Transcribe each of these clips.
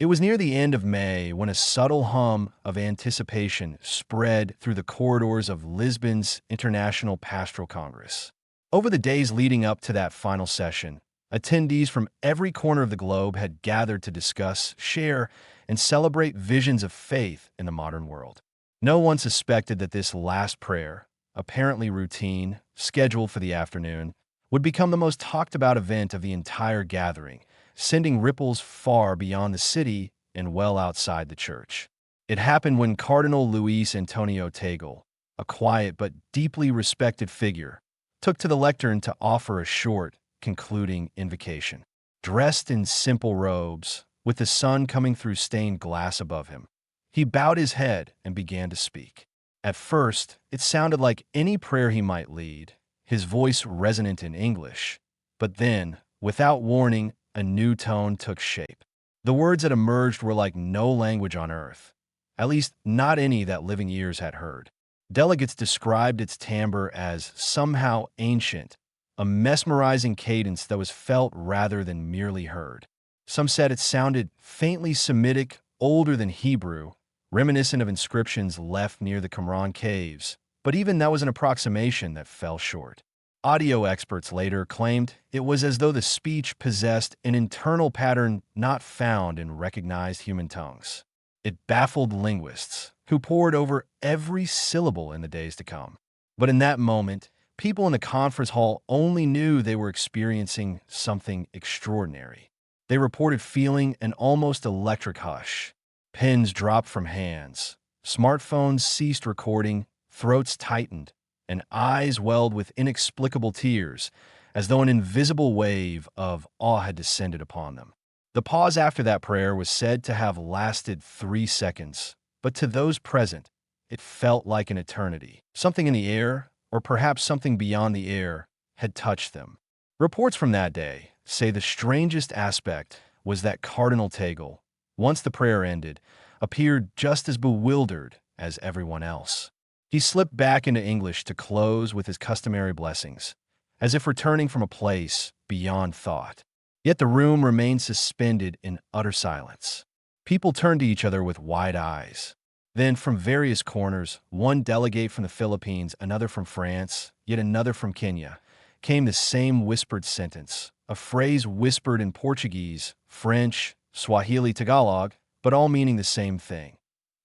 It was near the end of May when a subtle hum of anticipation spread through the corridors of Lisbon's International Pastoral Congress. Over the days leading up to that final session, attendees from every corner of the globe had gathered to discuss, share, and celebrate visions of faith in the modern world. No one suspected that this last prayer, apparently routine, scheduled for the afternoon, would become the most talked-about event of the entire gathering, sending ripples far beyond the city and well outside the church. It happened when Cardinal Luis Antonio Tagle, a quiet but deeply respected figure, took to the lectern to offer a short, concluding invocation. Dressed in simple robes, with the sun coming through stained glass above him, he bowed his head and began to speak. At first, it sounded like any prayer he might lead, his voice resonant in English. But then, without warning, a new tone took shape. The words that emerged were like no language on earth, at least not any that living ears had heard. Delegates described its timbre as somehow ancient, a mesmerizing cadence that was felt rather than merely heard. Some said it sounded faintly Semitic, older than Hebrew, reminiscent of inscriptions left near the Qumran caves, but even that was an approximation that fell short. Audio experts later claimed it was as though the speech possessed an internal pattern not found in recognized human tongues. It baffled linguists, who pored over every syllable in the days to come. But in that moment, people in the conference hall only knew they were experiencing something extraordinary. They reported feeling an almost electric hush. Pens dropped from hands, smartphones ceased recording, throats tightened, and eyes welled with inexplicable tears, as though an invisible wave of awe had descended upon them. The pause after that prayer was said to have lasted 3 seconds, but to those present, it felt like an eternity. Something in the air, or perhaps something beyond the air, had touched them. Reports from that day say the strangest aspect was that Cardinal Tagle, once the prayer ended, appeared just as bewildered as everyone else. He slipped back into English to close with his customary blessings, as if returning from a place beyond thought. Yet the room remained suspended in utter silence. People turned to each other with wide eyes. Then, from various corners, one delegate from the Philippines, another from France, yet another from Kenya, came the same whispered sentence, a phrase whispered in Portuguese, French, Swahili, Tagalog, but all meaning the same thing.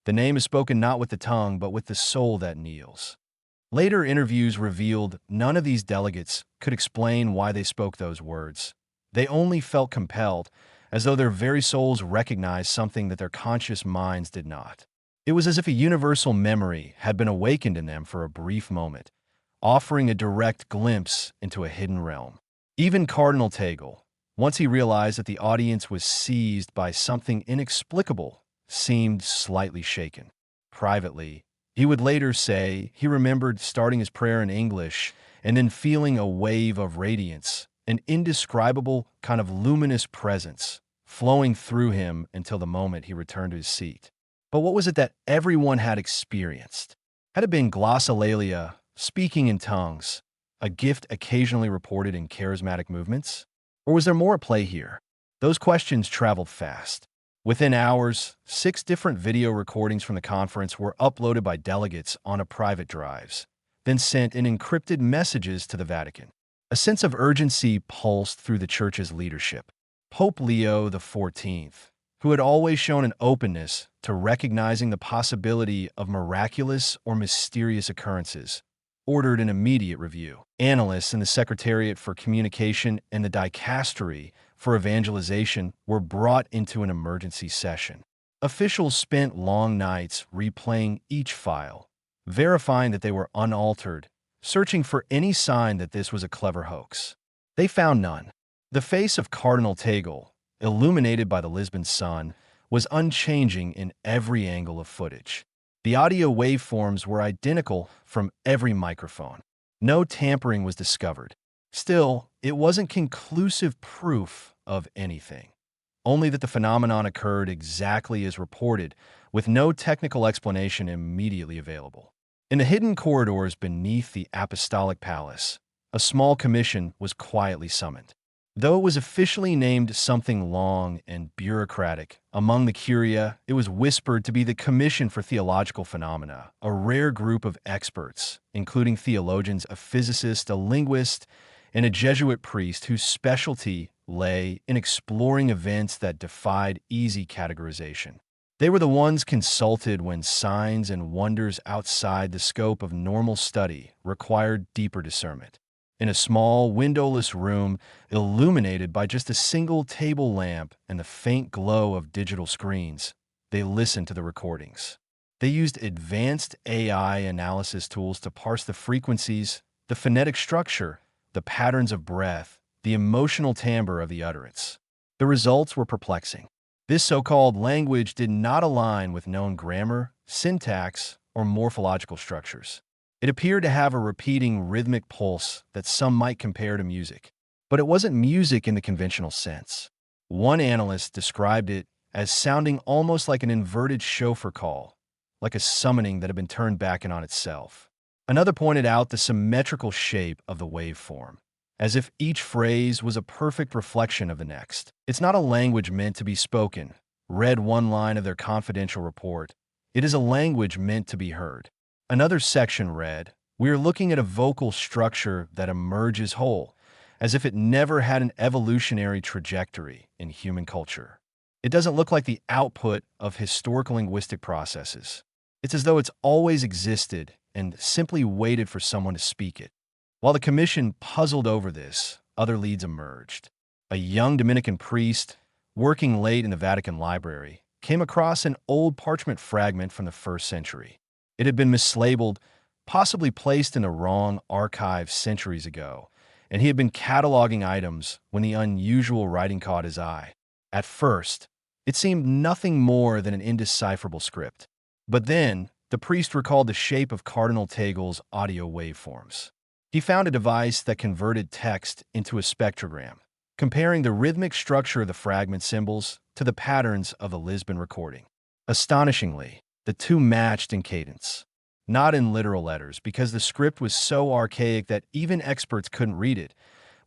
The name is spoken not with the tongue, but with the soul that kneels. Later interviews revealed none of these delegates could explain why they spoke those words. They only felt compelled, as though their very souls recognized something that their conscious minds did not. It was as if a universal memory had been awakened in them for a brief moment, offering a direct glimpse into a hidden realm. Even Cardinal Tagle, once he realized that the audience was seized by something inexplicable, seemed slightly shaken. Privately, he would later say he remembered starting his prayer in English and then feeling a wave of radiance, an indescribable kind of luminous presence, flowing through him until the moment he returned to his seat. But what was it that everyone had experienced? Had it been glossolalia, speaking in tongues, a gift occasionally reported in charismatic movements? Or was there more at play here? Those questions traveled fast. Within hours, 6 different video recordings from the conference were uploaded by delegates onto private drives, then sent in encrypted messages to the Vatican. A sense of urgency pulsed through the Church's leadership. Pope Leo XIV, who had always shown an openness to recognizing the possibility of miraculous or mysterious occurrences, ordered an immediate review. Analysts in the Secretariat for Communication and the Dicastery for Evangelization were brought into an emergency session. Officials spent long nights replaying each file, verifying that they were unaltered, searching for any sign that this was a clever hoax. They found none. The face of Cardinal Tagle, illuminated by the Lisbon sun, was unchanging in every angle of footage. The audio waveforms were identical from every microphone. No tampering was discovered. Still, it wasn't conclusive proof of anything. Only that the phenomenon occurred exactly as reported, with no technical explanation immediately available. In the hidden corridors beneath the Apostolic Palace, a small commission was quietly summoned. Though it was officially named something long and bureaucratic, among the curia, it was whispered to be the Commission for Theological Phenomena, a rare group of experts, including theologians, a physicist, a linguist, and a Jesuit priest whose specialty lay in exploring events that defied easy categorization. They were the ones consulted when signs and wonders outside the scope of normal study required deeper discernment. In a small, windowless room, illuminated by just a single table lamp and the faint glow of digital screens, they listened to the recordings. They used advanced AI analysis tools to parse the frequencies, the phonetic structure, the patterns of breath, the emotional timbre of the utterance. The results were perplexing. This so-called language did not align with known grammar, syntax, or morphological structures. It appeared to have a repeating rhythmic pulse that some might compare to music. But it wasn't music in the conventional sense. One analyst described it as sounding almost like an inverted chauffeur call, like a summoning that had been turned back in on itself. Another pointed out the symmetrical shape of the waveform, as if each phrase was a perfect reflection of the next. It's not a language meant to be spoken, read one line of their confidential report. It is a language meant to be heard. Another section read, "We are looking at a vocal structure that emerges whole, as if it never had an evolutionary trajectory in human culture. It doesn't look like the output of historical linguistic processes. It's as though it's always existed and simply waited for someone to speak it." While the commission puzzled over this, other leads emerged. A young Dominican priest, working late in the Vatican library, came across an old parchment fragment from the 1st century. It had been mislabeled, possibly placed in the wrong archive centuries ago, and he had been cataloging items when the unusual writing caught his eye. At first, it seemed nothing more than an indecipherable script. But then, the priest recalled the shape of Cardinal Tagle's audio waveforms. He found a device that converted text into a spectrogram, comparing the rhythmic structure of the fragment symbols to the patterns of the Lisbon recording. Astonishingly, the two matched in cadence, not in literal letters because the script was so archaic that even experts couldn't read it,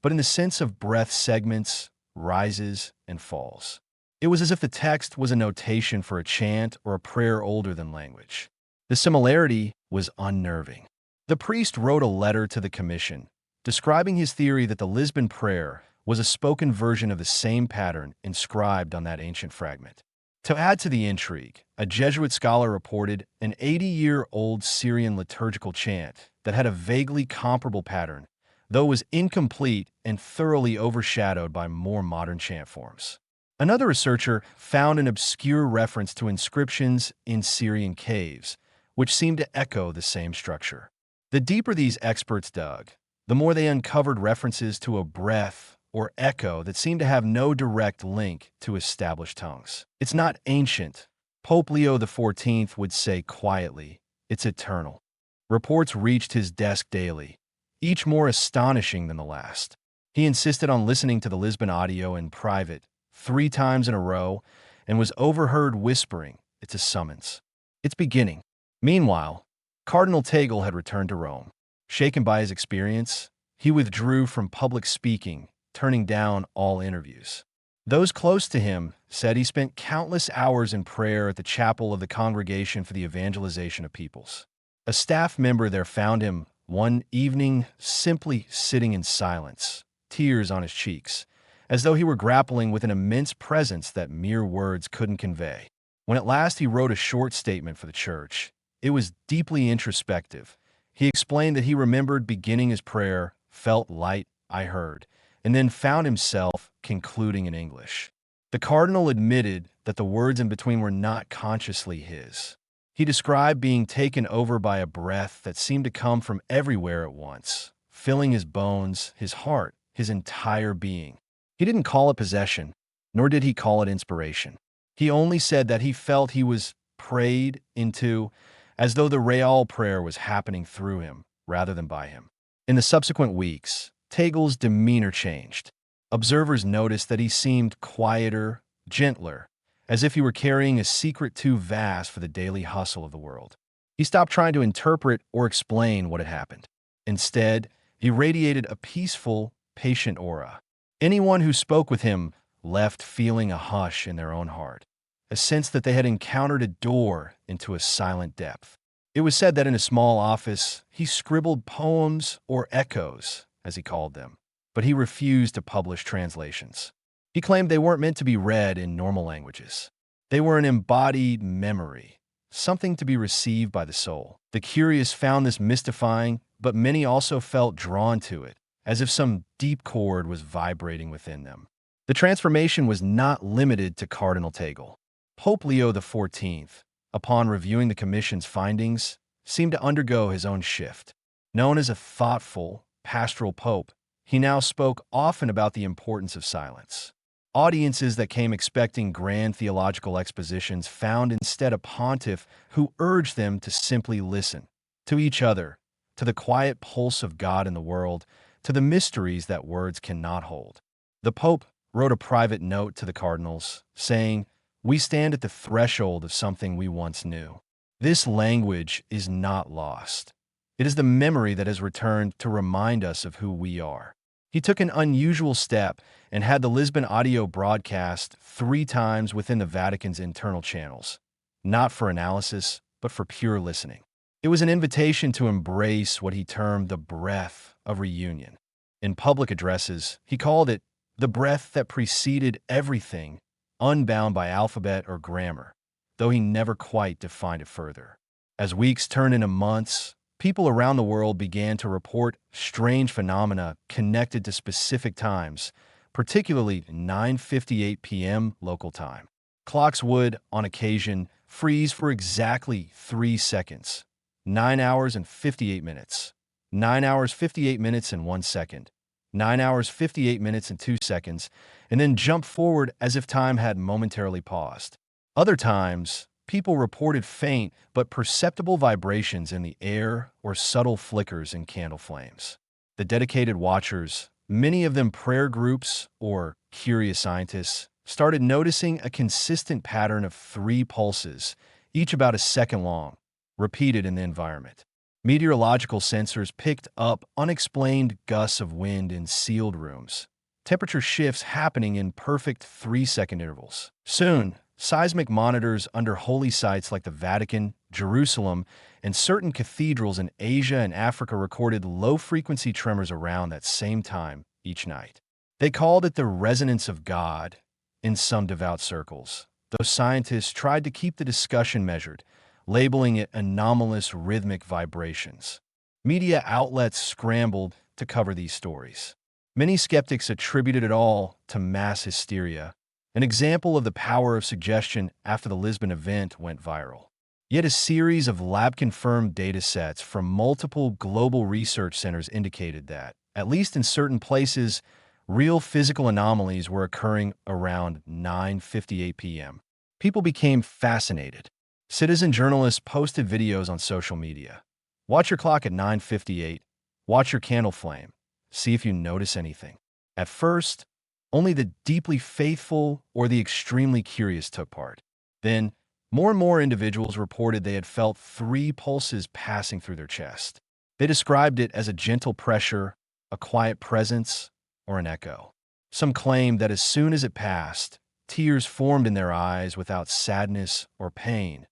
but in the sense of breath segments, rises, and falls. It was as if the text was a notation for a chant or a prayer older than language. The similarity was unnerving. The priest wrote a letter to the commission, describing his theory that the Lisbon prayer was a spoken version of the same pattern inscribed on that ancient fragment. To add to the intrigue, a Jesuit scholar reported an 80-year-old Syrian liturgical chant that had a vaguely comparable pattern, though it was incomplete and thoroughly overshadowed by more modern chant forms. Another researcher found an obscure reference to inscriptions in Syrian caves, which seemed to echo the same structure. The deeper these experts dug, the more they uncovered references to a breath or echo that seemed to have no direct link to established tongues. It's not ancient. Pope Leo XIV would say quietly, it's eternal. Reports reached his desk daily, each more astonishing than the last. He insisted on listening to the Lisbon audio in private 3 times in a row and was overheard whispering, "It's a summons. It's beginning." Meanwhile, Cardinal Tagle had returned to Rome. Shaken by his experience, he withdrew from public speaking, turning down all interviews. Those close to him said he spent countless hours in prayer at the chapel of the Congregation for the Evangelization of Peoples. A staff member there found him one evening simply sitting in silence, tears on his cheeks, as though he were grappling with an immense presence that mere words couldn't convey. When at last he wrote a short statement for the church, it was deeply introspective. He explained that he remembered beginning his prayer, "Felt light, I heard," and then found himself concluding in English. The cardinal admitted that the words in between were not consciously his. He described being taken over by a breath that seemed to come from everywhere at once, filling his bones, his heart, his entire being. He didn't call it possession, nor did he call it inspiration. He only said that he felt he was prayed into, as though the Real prayer was happening through him rather than by him. In the subsequent weeks, Tagle's demeanor changed. Observers noticed that he seemed quieter, gentler, as if he were carrying a secret too vast for the daily hustle of the world. He stopped trying to interpret or explain what had happened. Instead, he radiated a peaceful, patient aura. Anyone who spoke with him left feeling a hush in their own heart, a sense that they had encountered a door into a silent depth. It was said that in a small office, he scribbled poems or echoes, as he called them, but he refused to publish translations. He claimed they weren't meant to be read in normal languages. They were an embodied memory, something to be received by the soul. The curious found this mystifying, but many also felt drawn to it, as if some deep chord was vibrating within them. The transformation was not limited to Cardinal Tagle. Pope Leo XIV, upon reviewing the Commission's findings, seemed to undergo his own shift. Known as a thoughtful, pastoral pope, he now spoke often about the importance of silence. Audiences that came expecting grand theological expositions found instead a pontiff who urged them to simply listen, to each other, to the quiet pulse of God in the world, to the mysteries that words cannot hold. The Pope wrote a private note to the cardinals, saying, "We stand at the threshold of something we once knew. This language is not lost. It is the memory that has returned to remind us of who we are." He took an unusual step and had the Lisbon audio broadcast 3 times within the Vatican's internal channels, not for analysis, but for pure listening. It was an invitation to embrace what he termed the breath of reunion. In public addresses, he called it the breath that preceded everything, unbound by alphabet or grammar, though he never quite defined it further. As weeks turned into months, people around the world began to report strange phenomena connected to specific times, particularly 9:58 p.m. local time. Clocks would, on occasion, freeze for exactly 3 seconds, 9 hours and 58 minutes, 9 hours 58 minutes and 1 second, 9 hours 58 minutes and 2 seconds, and then jump forward as if time had momentarily paused. Other times, people reported faint but perceptible vibrations in the air or subtle flickers in candle flames. The dedicated watchers, many of them prayer groups or curious scientists, started noticing a consistent pattern of 3 pulses, each about a second long, repeated in the environment. Meteorological sensors picked up unexplained gusts of wind in sealed rooms, temperature shifts happening in perfect 3-second intervals. Soon, seismic monitors under holy sites like the Vatican, Jerusalem, and certain cathedrals in Asia and Africa recorded low-frequency tremors around that same time each night. They called it the resonance of God in some devout circles, though scientists tried to keep the discussion measured, labeling it anomalous rhythmic vibrations. Media outlets scrambled to cover these stories. Many skeptics attributed it all to mass hysteria, an example of the power of suggestion after the Lisbon event went viral. Yet a series of lab-confirmed data sets from multiple global research centers indicated that, at least in certain places, real physical anomalies were occurring around 9:58 p.m. People became fascinated. Citizen journalists posted videos on social media. Watch your clock at 9:58. Watch your candle flame. See if you notice anything. At first, only the deeply faithful or the extremely curious took part. Then, more and more individuals reported they had felt 3 pulses passing through their chest. They described it as a gentle pressure, a quiet presence, or an echo. Some claimed that as soon as it passed, tears formed in their eyes without sadness or pain,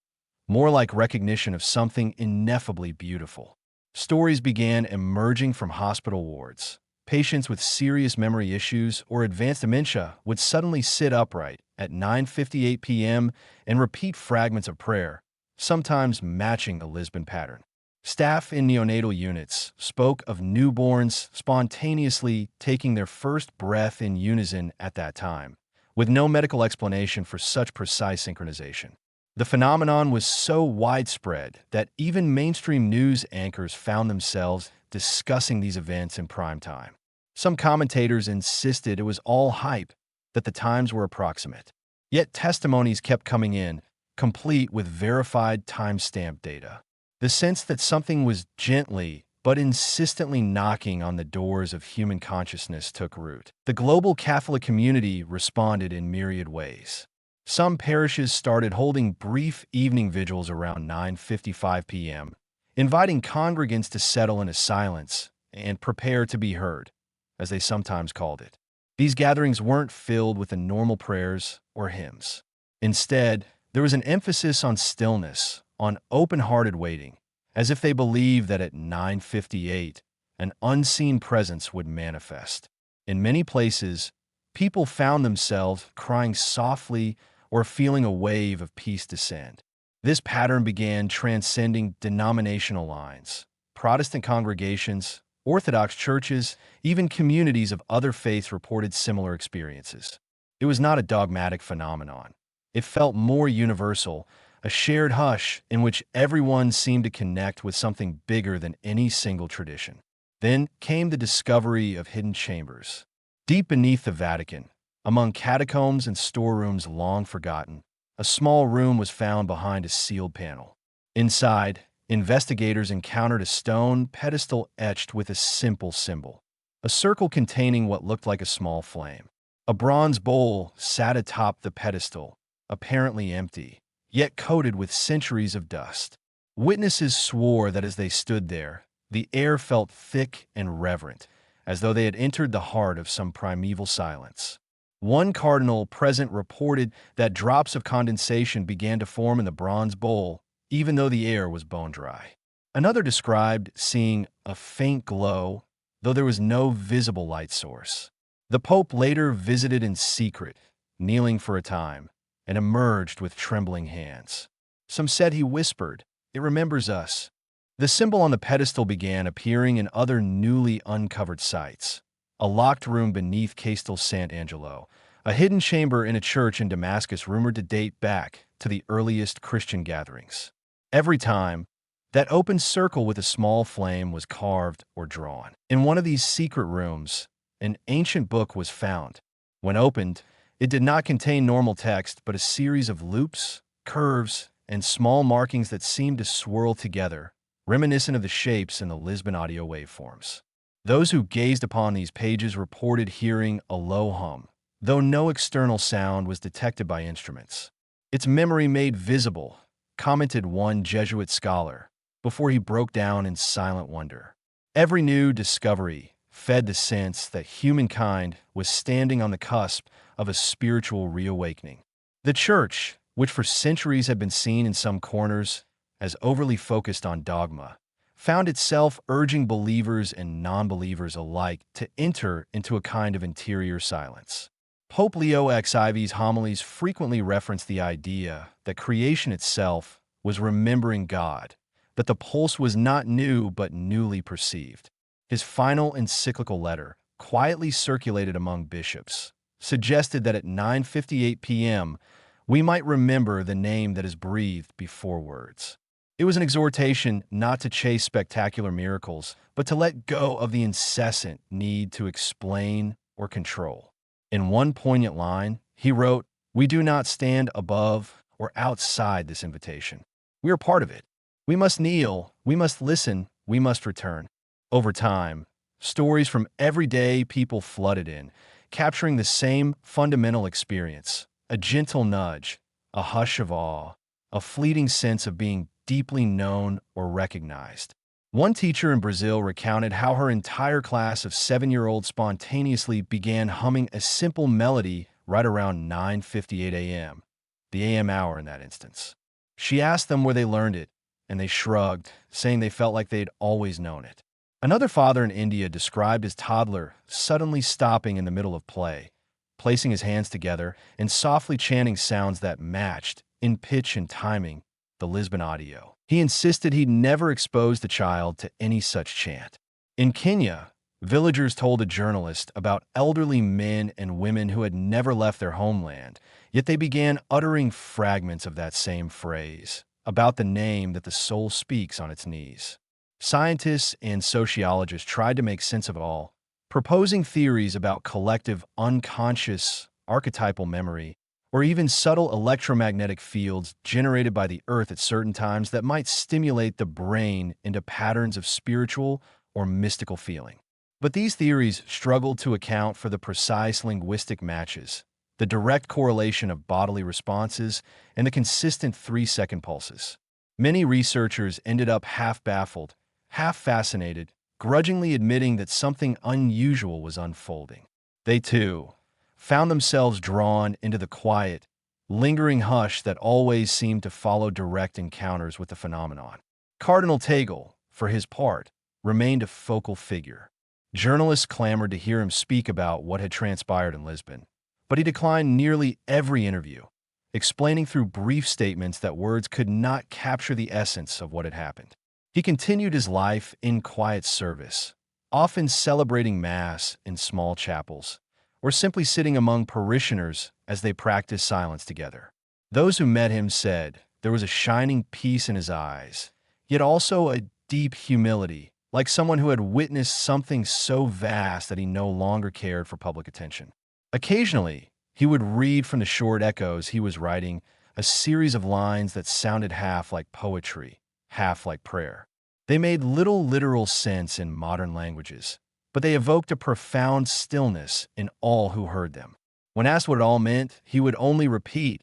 more like recognition of something ineffably beautiful. Stories began emerging from hospital wards. Patients with serious memory issues or advanced dementia would suddenly sit upright at 9:58 p.m. and repeat fragments of prayer, sometimes matching the Lisbon pattern. Staff in neonatal units spoke of newborns spontaneously taking their first breath in unison at that time, with no medical explanation for such precise synchronization. The phenomenon was so widespread that even mainstream news anchors found themselves discussing these events in prime time. Some commentators insisted it was all hype, that the times were approximate. Yet testimonies kept coming in, complete with verified time-stamped data. The sense that something was gently but insistently knocking on the doors of human consciousness took root. The global Catholic community responded in myriad ways. Some parishes started holding brief evening vigils around 9:55 p.m., inviting congregants to settle into silence and prepare to be heard, as they sometimes called it. These gatherings weren't filled with the normal prayers or hymns. Instead, there was an emphasis on stillness, on open-hearted waiting, as if they believed that at 9:58, an unseen presence would manifest. In many places, people found themselves crying softly or feeling a wave of peace descend. This pattern began transcending denominational lines. Protestant congregations, Orthodox churches, even communities of other faiths reported similar experiences. It was not a dogmatic phenomenon. It felt more universal, a shared hush in which everyone seemed to connect with something bigger than any single tradition. Then came the discovery of hidden chambers. Deep beneath the Vatican, among catacombs and storerooms long forgotten, a small room was found behind a sealed panel. Inside, investigators encountered a stone pedestal etched with a simple symbol, a circle containing what looked like a small flame. A bronze bowl sat atop the pedestal, apparently empty, yet coated with centuries of dust. Witnesses swore that as they stood there, the air felt thick and reverent, as though they had entered the heart of some primeval silence. One cardinal present reported that drops of condensation began to form in the bronze bowl, even though the air was bone dry. Another described seeing a faint glow, though there was no visible light source. The Pope later visited in secret, kneeling for a time, and emerged with trembling hands. Some said he whispered, "It remembers us." The symbol on the pedestal began appearing in other newly uncovered sites. A locked room beneath Castel Sant'Angelo, a hidden chamber in a church in Damascus rumored to date back to the earliest Christian gatherings. Every time, that open circle with a small flame was carved or drawn. In one of these secret rooms, an ancient book was found. When opened, it did not contain normal text, but a series of loops, curves, and small markings that seemed to swirl together, reminiscent of the shapes in the Lisbon audio waveforms. Those who gazed upon these pages reported hearing a low hum, though no external sound was detected by instruments. "Its memory made visible," commented one Jesuit scholar, before he broke down in silent wonder. Every new discovery fed the sense that humankind was standing on the cusp of a spiritual reawakening. The Church, which for centuries had been seen in some corners as overly focused on dogma, found itself urging believers and non-believers alike to enter into a kind of interior silence. Pope Leo XIV's homilies frequently referenced the idea that creation itself was remembering God, that the pulse was not new but newly perceived. His final encyclical letter, quietly circulated among bishops, suggested that at 9:58 p.m., we might remember the name that is breathed before words. It was an exhortation not to chase spectacular miracles, but to let go of the incessant need to explain or control. In one poignant line, he wrote, "We do not stand above or outside this invitation. We are part of it. We must kneel, we must listen, we must return." Over time, stories from everyday people flooded in, capturing the same fundamental experience, a gentle nudge, a hush of awe, a fleeting sense of being deeply known or recognized. One teacher in Brazil recounted how her entire class of 7-year-olds spontaneously began humming a simple melody right around 9:58 a.m., the a.m. hour in that instance. She asked them where they learned it, and they shrugged, saying they felt like they'd always known it. Another father in India described his toddler suddenly stopping in the middle of play, placing his hands together and softly chanting sounds that matched, in pitch and timing, the Lisbon audio. He insisted he'd never expose the child to any such chant. In Kenya, villagers told a journalist about elderly men and women who had never left their homeland, yet they began uttering fragments of that same phrase, about the name that the soul speaks on its knees. Scientists and sociologists tried to make sense of it all, proposing theories about collective unconscious archetypal memory, or even subtle electromagnetic fields generated by the Earth at certain times that might stimulate the brain into patterns of spiritual or mystical feeling. But these theories struggled to account for the precise linguistic matches, the direct correlation of bodily responses, and the consistent 3-second pulses. Many researchers ended up half baffled, half fascinated, grudgingly admitting that something unusual was unfolding. They, too, found themselves drawn into the quiet, lingering hush that always seemed to follow direct encounters with the phenomenon. Cardinal Tagle, for his part, remained a focal figure. Journalists clamored to hear him speak about what had transpired in Lisbon, but he declined nearly every interview, explaining through brief statements that words could not capture the essence of what had happened. He continued his life in quiet service, often celebrating Mass in small chapels, or simply sitting among parishioners as they practiced silence together. Those who met him said there was a shining peace in his eyes, yet also a deep humility, like someone who had witnessed something so vast that he no longer cared for public attention. Occasionally, he would read from the short echoes he was writing, a series of lines that sounded half like poetry, half like prayer. They made little literal sense in modern languages, but they evoked a profound stillness in all who heard them. When asked what it all meant, he would only repeat,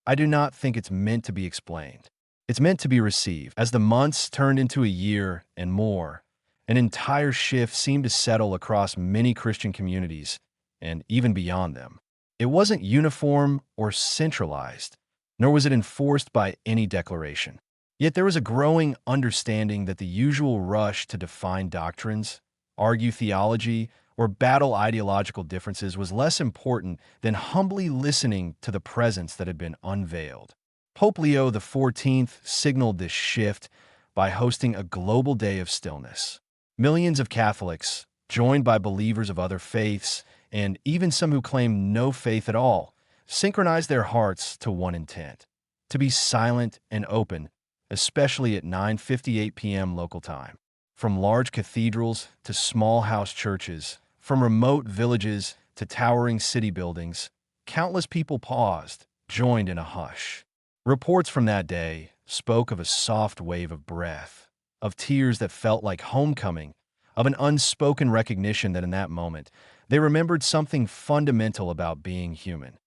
"I do not think it's meant to be explained. It's meant to be received." As the months turned into a year and more, an entire shift seemed to settle across many Christian communities and even beyond them. It wasn't uniform or centralized, nor was it enforced by any declaration. Yet there was a growing understanding that the usual rush to define doctrines, argue theology, or battle ideological differences was less important than humbly listening to the presence that had been unveiled. Pope Leo XIV signaled this shift by hosting a global day of stillness. Millions of Catholics, joined by believers of other faiths, and even some who claimed no faith at all, synchronized their hearts to one intent: to be silent and open, especially at 9:58 p.m. local time. From large cathedrals to small house churches, from remote villages to towering city buildings, countless people paused, joined in a hush. Reports from that day spoke of a soft wave of breath, of tears that felt like homecoming, of an unspoken recognition that in that moment they remembered something fundamental about being human,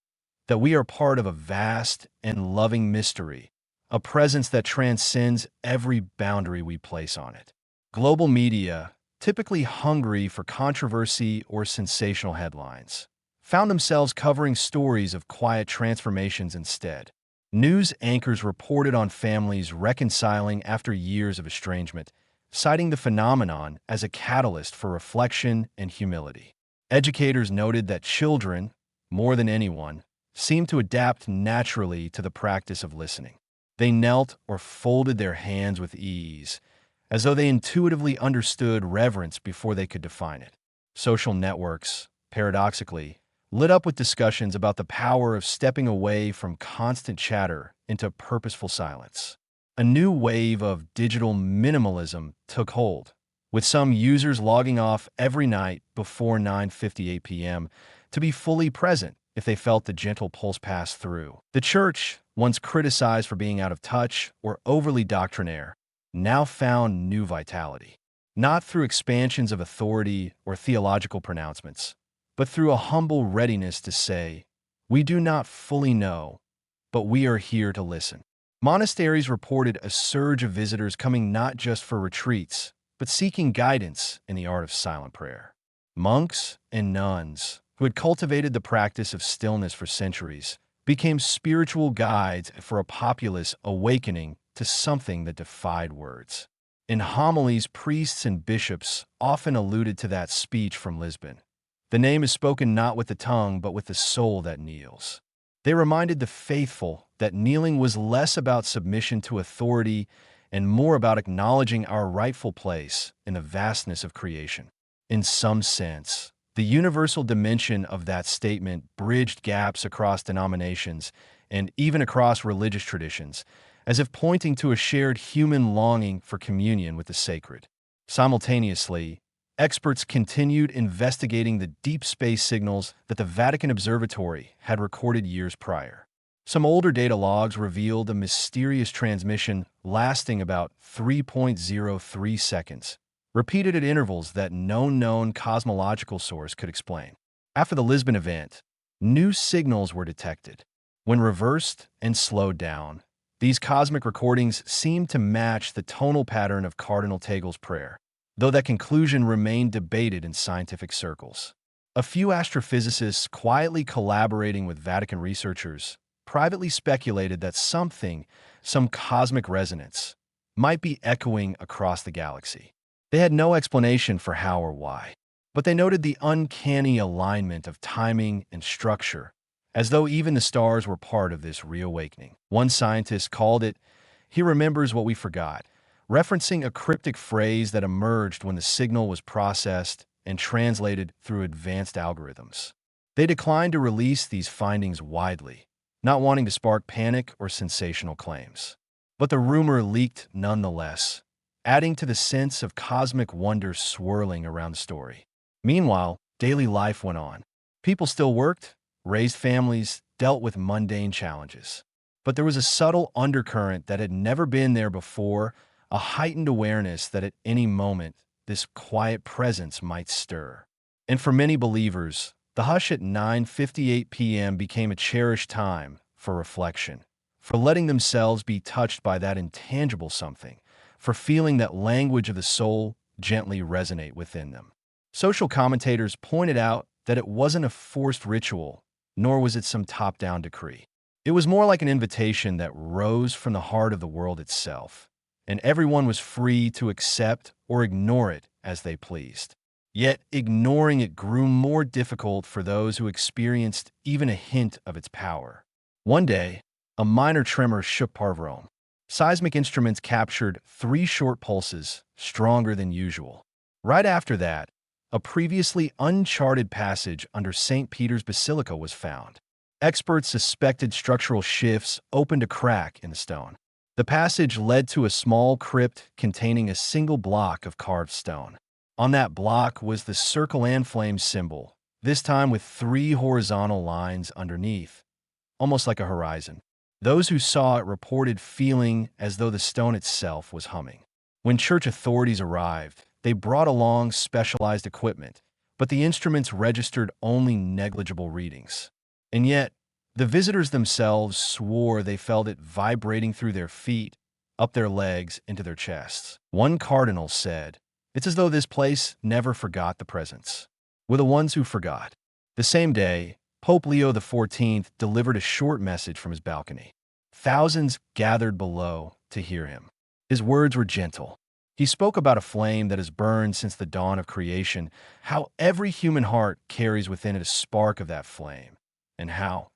that we are part of a vast and loving mystery, a presence that transcends every boundary we place on it. Global media, typically hungry for controversy or sensational headlines, found themselves covering stories of quiet transformations instead. News anchors reported on families reconciling after years of estrangement, citing the phenomenon as a catalyst for reflection and humility. Educators noted that children, more than anyone, seemed to adapt naturally to the practice of listening. They knelt or folded their hands with ease, as though they intuitively understood reverence before they could define it. Social networks, paradoxically, lit up with discussions about the power of stepping away from constant chatter into purposeful silence. A new wave of digital minimalism took hold, with some users logging off every night before 9:58 p.m. to be fully present if they felt the gentle pulse pass through. The church, once criticized for being out of touch or overly doctrinaire, now found new vitality, not through expansions of authority or theological pronouncements, but through a humble readiness to say, "We do not fully know, but we are here to listen." Monasteries reported a surge of visitors coming not just for retreats, but seeking guidance in the art of silent prayer. Monks and nuns, who had cultivated the practice of stillness for centuries, became spiritual guides for a populace awakening to something that defied words. In homilies, priests and bishops often alluded to that speech from Lisbon. The name is spoken not with the tongue, but with the soul that kneels. They reminded the faithful that kneeling was less about submission to authority and more about acknowledging our rightful place in the vastness of creation. In some sense, the universal dimension of that statement bridged gaps across denominations and even across religious traditions, as if pointing to a shared human longing for communion with the sacred. Simultaneously, experts continued investigating the deep space signals that the Vatican Observatory had recorded years prior. Some older data logs revealed a mysterious transmission lasting about 3.03 seconds, repeated at intervals that no known cosmological source could explain. After the Lisbon event, new signals were detected. When reversed and slowed down, these cosmic recordings seemed to match the tonal pattern of Cardinal Tagle's prayer, though that conclusion remained debated in scientific circles. A few astrophysicists quietly collaborating with Vatican researchers privately speculated that some cosmic resonance, might be echoing across the galaxy. They had no explanation for how or why, but they noted the uncanny alignment of timing and structure, as though even the stars were part of this reawakening. One scientist called it, "He remembers what we forgot," referencing a cryptic phrase that emerged when the signal was processed and translated through advanced algorithms. They declined to release these findings widely, not wanting to spark panic or sensational claims. But the rumor leaked nonetheless, adding to the sense of cosmic wonder swirling around the story. Meanwhile, daily life went on. People still worked, raised families, dealt with mundane challenges. But there was a subtle undercurrent that had never been there before, a heightened awareness that at any moment this quiet presence might stir. And for many believers, the hush at 9:58 p.m. became a cherished time for reflection, for letting themselves be touched by that intangible something, for feeling that language of the soul gently resonate within them. Social commentators pointed out that it wasn't a forced ritual, nor was it some top-down decree. It was more like an invitation that rose from the heart of the world itself, and everyone was free to accept or ignore it as they pleased. Yet, ignoring it grew more difficult for those who experienced even a hint of its power. One day, a minor tremor shook part of Rome. Seismic instruments captured 3 short pulses, stronger than usual. Right after that, a previously uncharted passage under St. Peter's Basilica was found. Experts suspected structural shifts opened a crack in the stone. The passage led to a small crypt containing a single block of carved stone. On that block was the circle and flame symbol, this time with 3 horizontal lines underneath, almost like a horizon. Those who saw it reported feeling as though the stone itself was humming. When church authorities arrived, they brought along specialized equipment, but the instruments registered only negligible readings. And yet, the visitors themselves swore they felt it vibrating through their feet, up their legs, into their chests. One cardinal said, "It's as though this place never forgot the presence. We're the ones who forgot." The same day, Pope Leo XIV delivered a short message from his balcony. Thousands gathered below to hear him. His words were gentle. He spoke about a flame that has burned since the dawn of creation, how every human heart carries within it a spark of that flame, and how,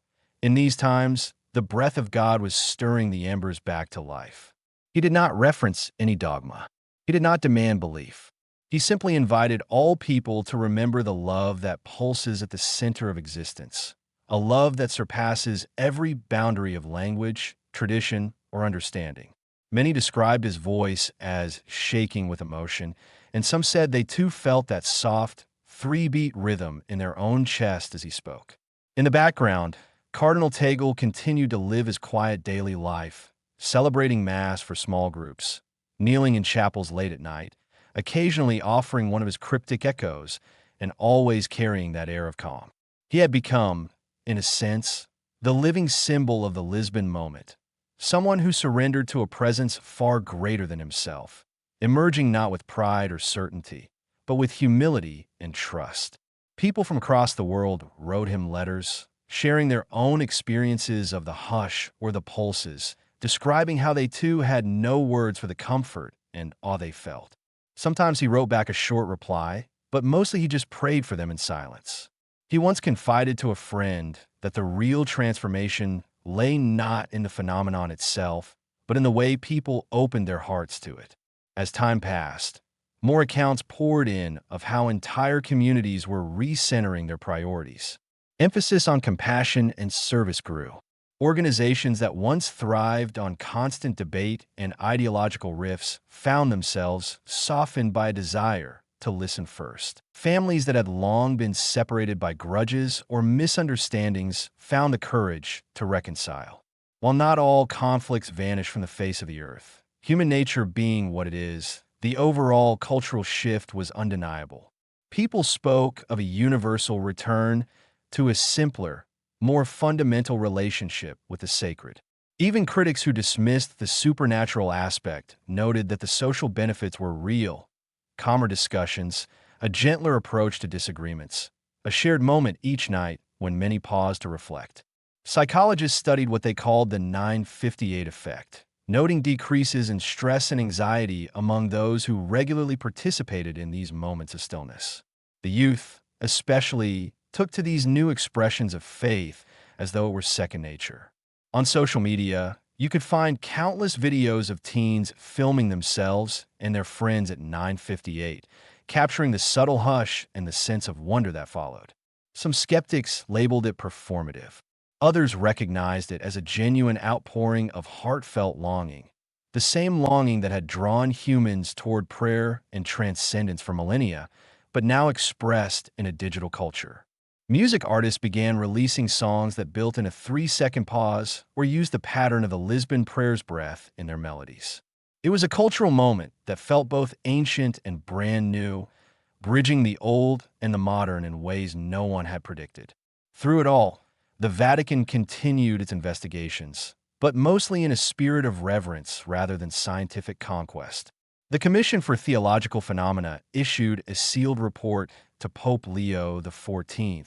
in these times, the breath of God was stirring the embers back to life. He did not reference any dogma. He did not demand belief. He simply invited all people to remember the love that pulses at the center of existence, a love that surpasses every boundary of language, tradition, or understanding. Many described his voice as shaking with emotion, and some said they too felt that soft, 3-beat rhythm in their own chest as he spoke. In the background, Cardinal Tagle continued to live his quiet daily life, celebrating Mass for small groups, kneeling in chapels late at night, occasionally offering one of his cryptic echoes, and always carrying that air of calm. He had become, in a sense, the living symbol of the Lisbon moment, someone who surrendered to a presence far greater than himself, emerging not with pride or certainty, but with humility and trust. People from across the world wrote him letters, sharing their own experiences of the hush or the pulses, describing how they too had no words for the comfort and awe they felt. Sometimes he wrote back a short reply, but mostly he just prayed for them in silence. He once confided to a friend that the real transformation lay not in the phenomenon itself, but in the way people opened their hearts to it. As time passed, more accounts poured in of how entire communities were recentering their priorities. Emphasis on compassion and service grew. Organizations that once thrived on constant debate and ideological rifts found themselves softened by a desire to listen first. Families that had long been separated by grudges or misunderstandings found the courage to reconcile. While not all conflicts vanish from the face of the earth, human nature being what it is, the overall cultural shift was undeniable. People spoke of a universal return to a simpler, more fundamental relationship with the sacred. Even critics who dismissed the supernatural aspect noted that the social benefits were real: calmer discussions, a gentler approach to disagreements, a shared moment each night when many paused to reflect. Psychologists studied what they called the 958 effect, noting decreases in stress and anxiety among those who regularly participated in these moments of stillness. The youth, especially, took to these new expressions of faith as though it were second nature. On social media, you could find countless videos of teens filming themselves and their friends at 9:58, capturing the subtle hush and the sense of wonder that followed. Some skeptics labeled it performative. Others recognized it as a genuine outpouring of heartfelt longing, the same longing that had drawn humans toward prayer and transcendence for millennia, but now expressed in a digital culture. Music artists began releasing songs that built in a 3-second pause or used the pattern of the Lisbon prayer's breath in their melodies. It was a cultural moment that felt both ancient and brand new, bridging the old and the modern in ways no one had predicted. Through it all, the Vatican continued its investigations, but mostly in a spirit of reverence rather than scientific conquest. The Commission for Theological Phenomena issued a sealed report to Pope Leo XIV,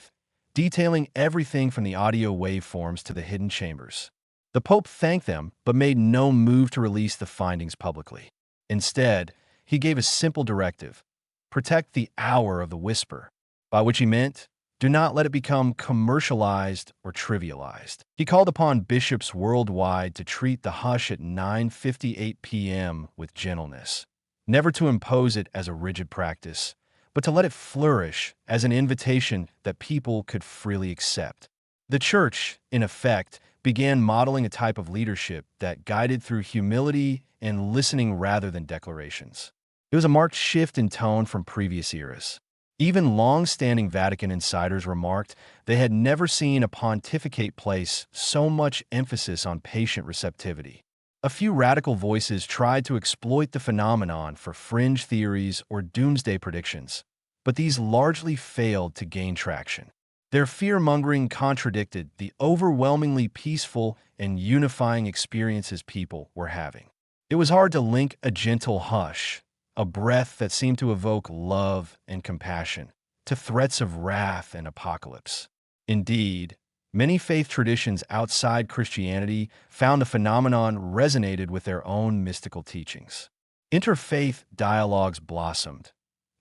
detailing everything from the audio waveforms to the hidden chambers. The Pope thanked them, but made no move to release the findings publicly. Instead, he gave a simple directive: protect the hour of the whisper, by which he meant, do not let it become commercialized or trivialized. He called upon bishops worldwide to treat the hush at 9:58 p.m. with gentleness, never to impose it as a rigid practice, but to let it flourish as an invitation that people could freely accept. The Church, in effect, began modeling a type of leadership that guided through humility and listening rather than declarations. It was a marked shift in tone from previous eras. Even long-standing Vatican insiders remarked they had never seen a pontificate place so much emphasis on patient receptivity. A few radical voices tried to exploit the phenomenon for fringe theories or doomsday predictions, but these largely failed to gain traction. Their fear-mongering contradicted the overwhelmingly peaceful and unifying experiences people were having. It was hard to link a gentle hush, a breath that seemed to evoke love and compassion, to threats of wrath and apocalypse. Indeed, many faith traditions outside Christianity found the phenomenon resonated with their own mystical teachings. Interfaith dialogues blossomed,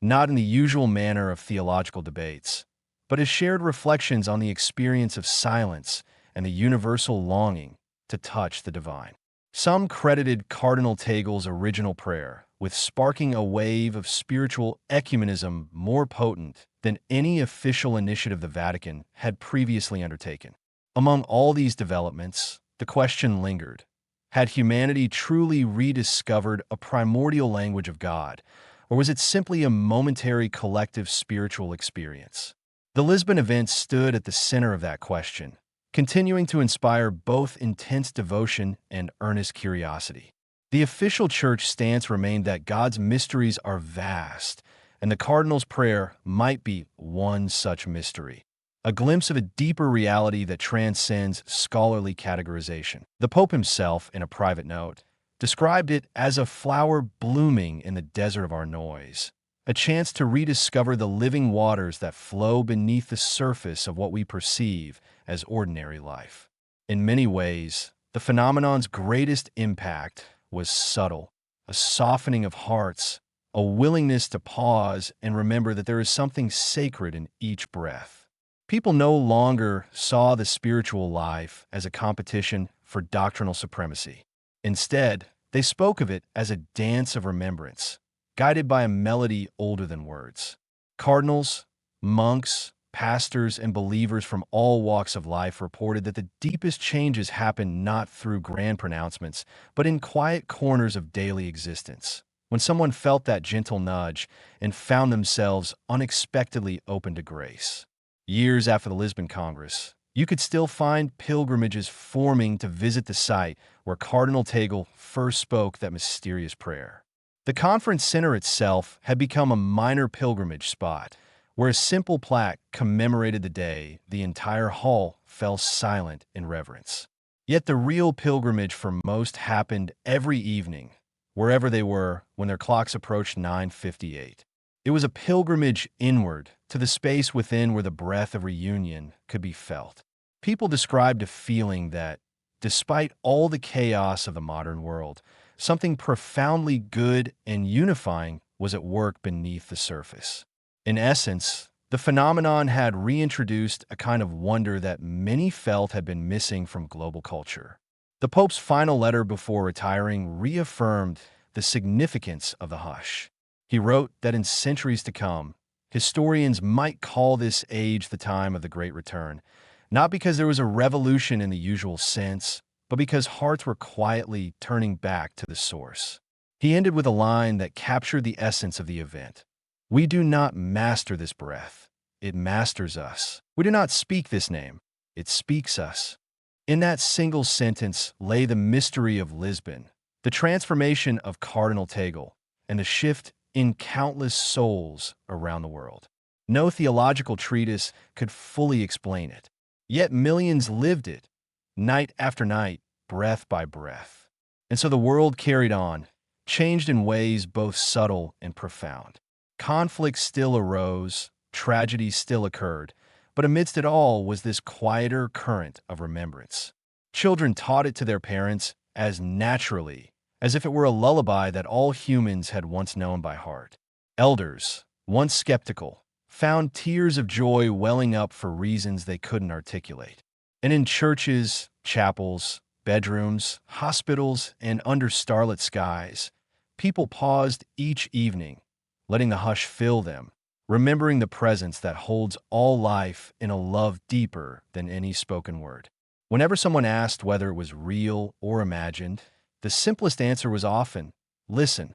not in the usual manner of theological debates, but as shared reflections on the experience of silence and the universal longing to touch the divine. Some credited Cardinal Tagle's original prayer with sparking a wave of spiritual ecumenism more potent than any official initiative the Vatican had previously undertaken. Among all these developments, the question lingered: had humanity truly rediscovered a primordial language of God, or was it simply a momentary collective spiritual experience? The Lisbon event stood at the center of that question, continuing to inspire both intense devotion and earnest curiosity. The official church stance remained that God's mysteries are vast, and the Cardinal's prayer might be one such mystery, a glimpse of a deeper reality that transcends scholarly categorization. The Pope himself, in a private note, described it as a flower blooming in the desert of our noise, a chance to rediscover the living waters that flow beneath the surface of what we perceive as ordinary life. In many ways, the phenomenon's greatest impact was subtle, a softening of hearts, a willingness to pause and remember that there is something sacred in each breath. People no longer saw the spiritual life as a competition for doctrinal supremacy. Instead, they spoke of it as a dance of remembrance, guided by a melody older than words. Cardinals, monks, pastors, and believers from all walks of life reported that the deepest changes happened not through grand pronouncements, but in quiet corners of daily existence, when someone felt that gentle nudge and found themselves unexpectedly open to grace. Years after the Lisbon Congress, you could still find pilgrimages forming to visit the site where Cardinal Tagle first spoke that mysterious prayer. The conference center itself had become a minor pilgrimage spot, where a simple plaque commemorated the day the entire hall fell silent in reverence. Yet the real pilgrimage for most happened every evening, wherever they were when their clocks approached 9:58. It was a pilgrimage inward to the space within where the breath of reunion could be felt. People described a feeling that, despite all the chaos of the modern world, something profoundly good and unifying was at work beneath the surface. In essence, the phenomenon had reintroduced a kind of wonder that many felt had been missing from global culture. The Pope's final letter before retiring reaffirmed the significance of the hush. He wrote that in centuries to come, historians might call this age the time of the Great Return, not because there was a revolution in the usual sense, but because hearts were quietly turning back to the source. He ended with a line that captured the essence of the event. We do not master this breath. It masters us. We do not speak this name. It speaks us. In that single sentence lay the mystery of Lisbon, the transformation of Cardinal Tagle, and the shift in countless souls around the world. No theological treatise could fully explain it. Yet millions lived it, night after night, breath by breath. And so the world carried on, changed in ways both subtle and profound. Conflict still arose, tragedy still occurred, but amidst it all was this quieter current of remembrance. Children taught it to their parents as naturally as if it were a lullaby that all humans had once known by heart. Elders, once skeptical, found tears of joy welling up for reasons they couldn't articulate. And in churches, chapels, bedrooms, hospitals, and under starlit skies, people paused each evening, letting the hush fill them, remembering the presence that holds all life in a love deeper than any spoken word. Whenever someone asked whether it was real or imagined, the simplest answer was often, listen,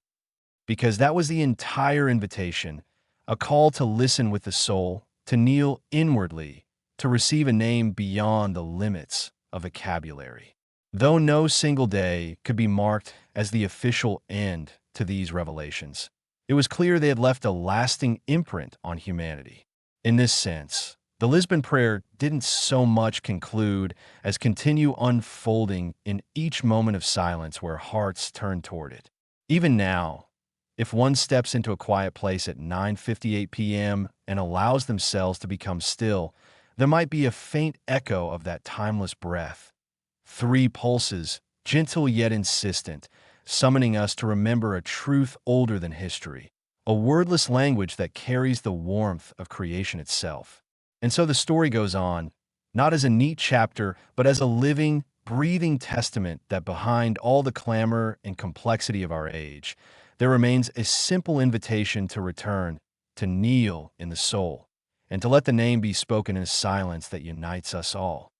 because that was the entire invitation, a call to listen with the soul, to kneel inwardly, to receive a name beyond the limits of vocabulary. Though no single day could be marked as the official end to these revelations, it was clear they had left a lasting imprint on humanity. In this sense, the Lisbon prayer didn't so much conclude as continue unfolding in each moment of silence where hearts turned toward it. Even now, if one steps into a quiet place at 9:58 p.m. and allows themselves to become still, there might be a faint echo of that timeless breath. 3 pulses, gentle yet insistent, summoning us to remember a truth older than history, a wordless language that carries the warmth of creation itself. And so the story goes on, not as a neat chapter, but as a living, breathing testament that behind all the clamor and complexity of our age, there remains a simple invitation to return, to kneel in the soul, and to let the name be spoken in a silence that unites us all.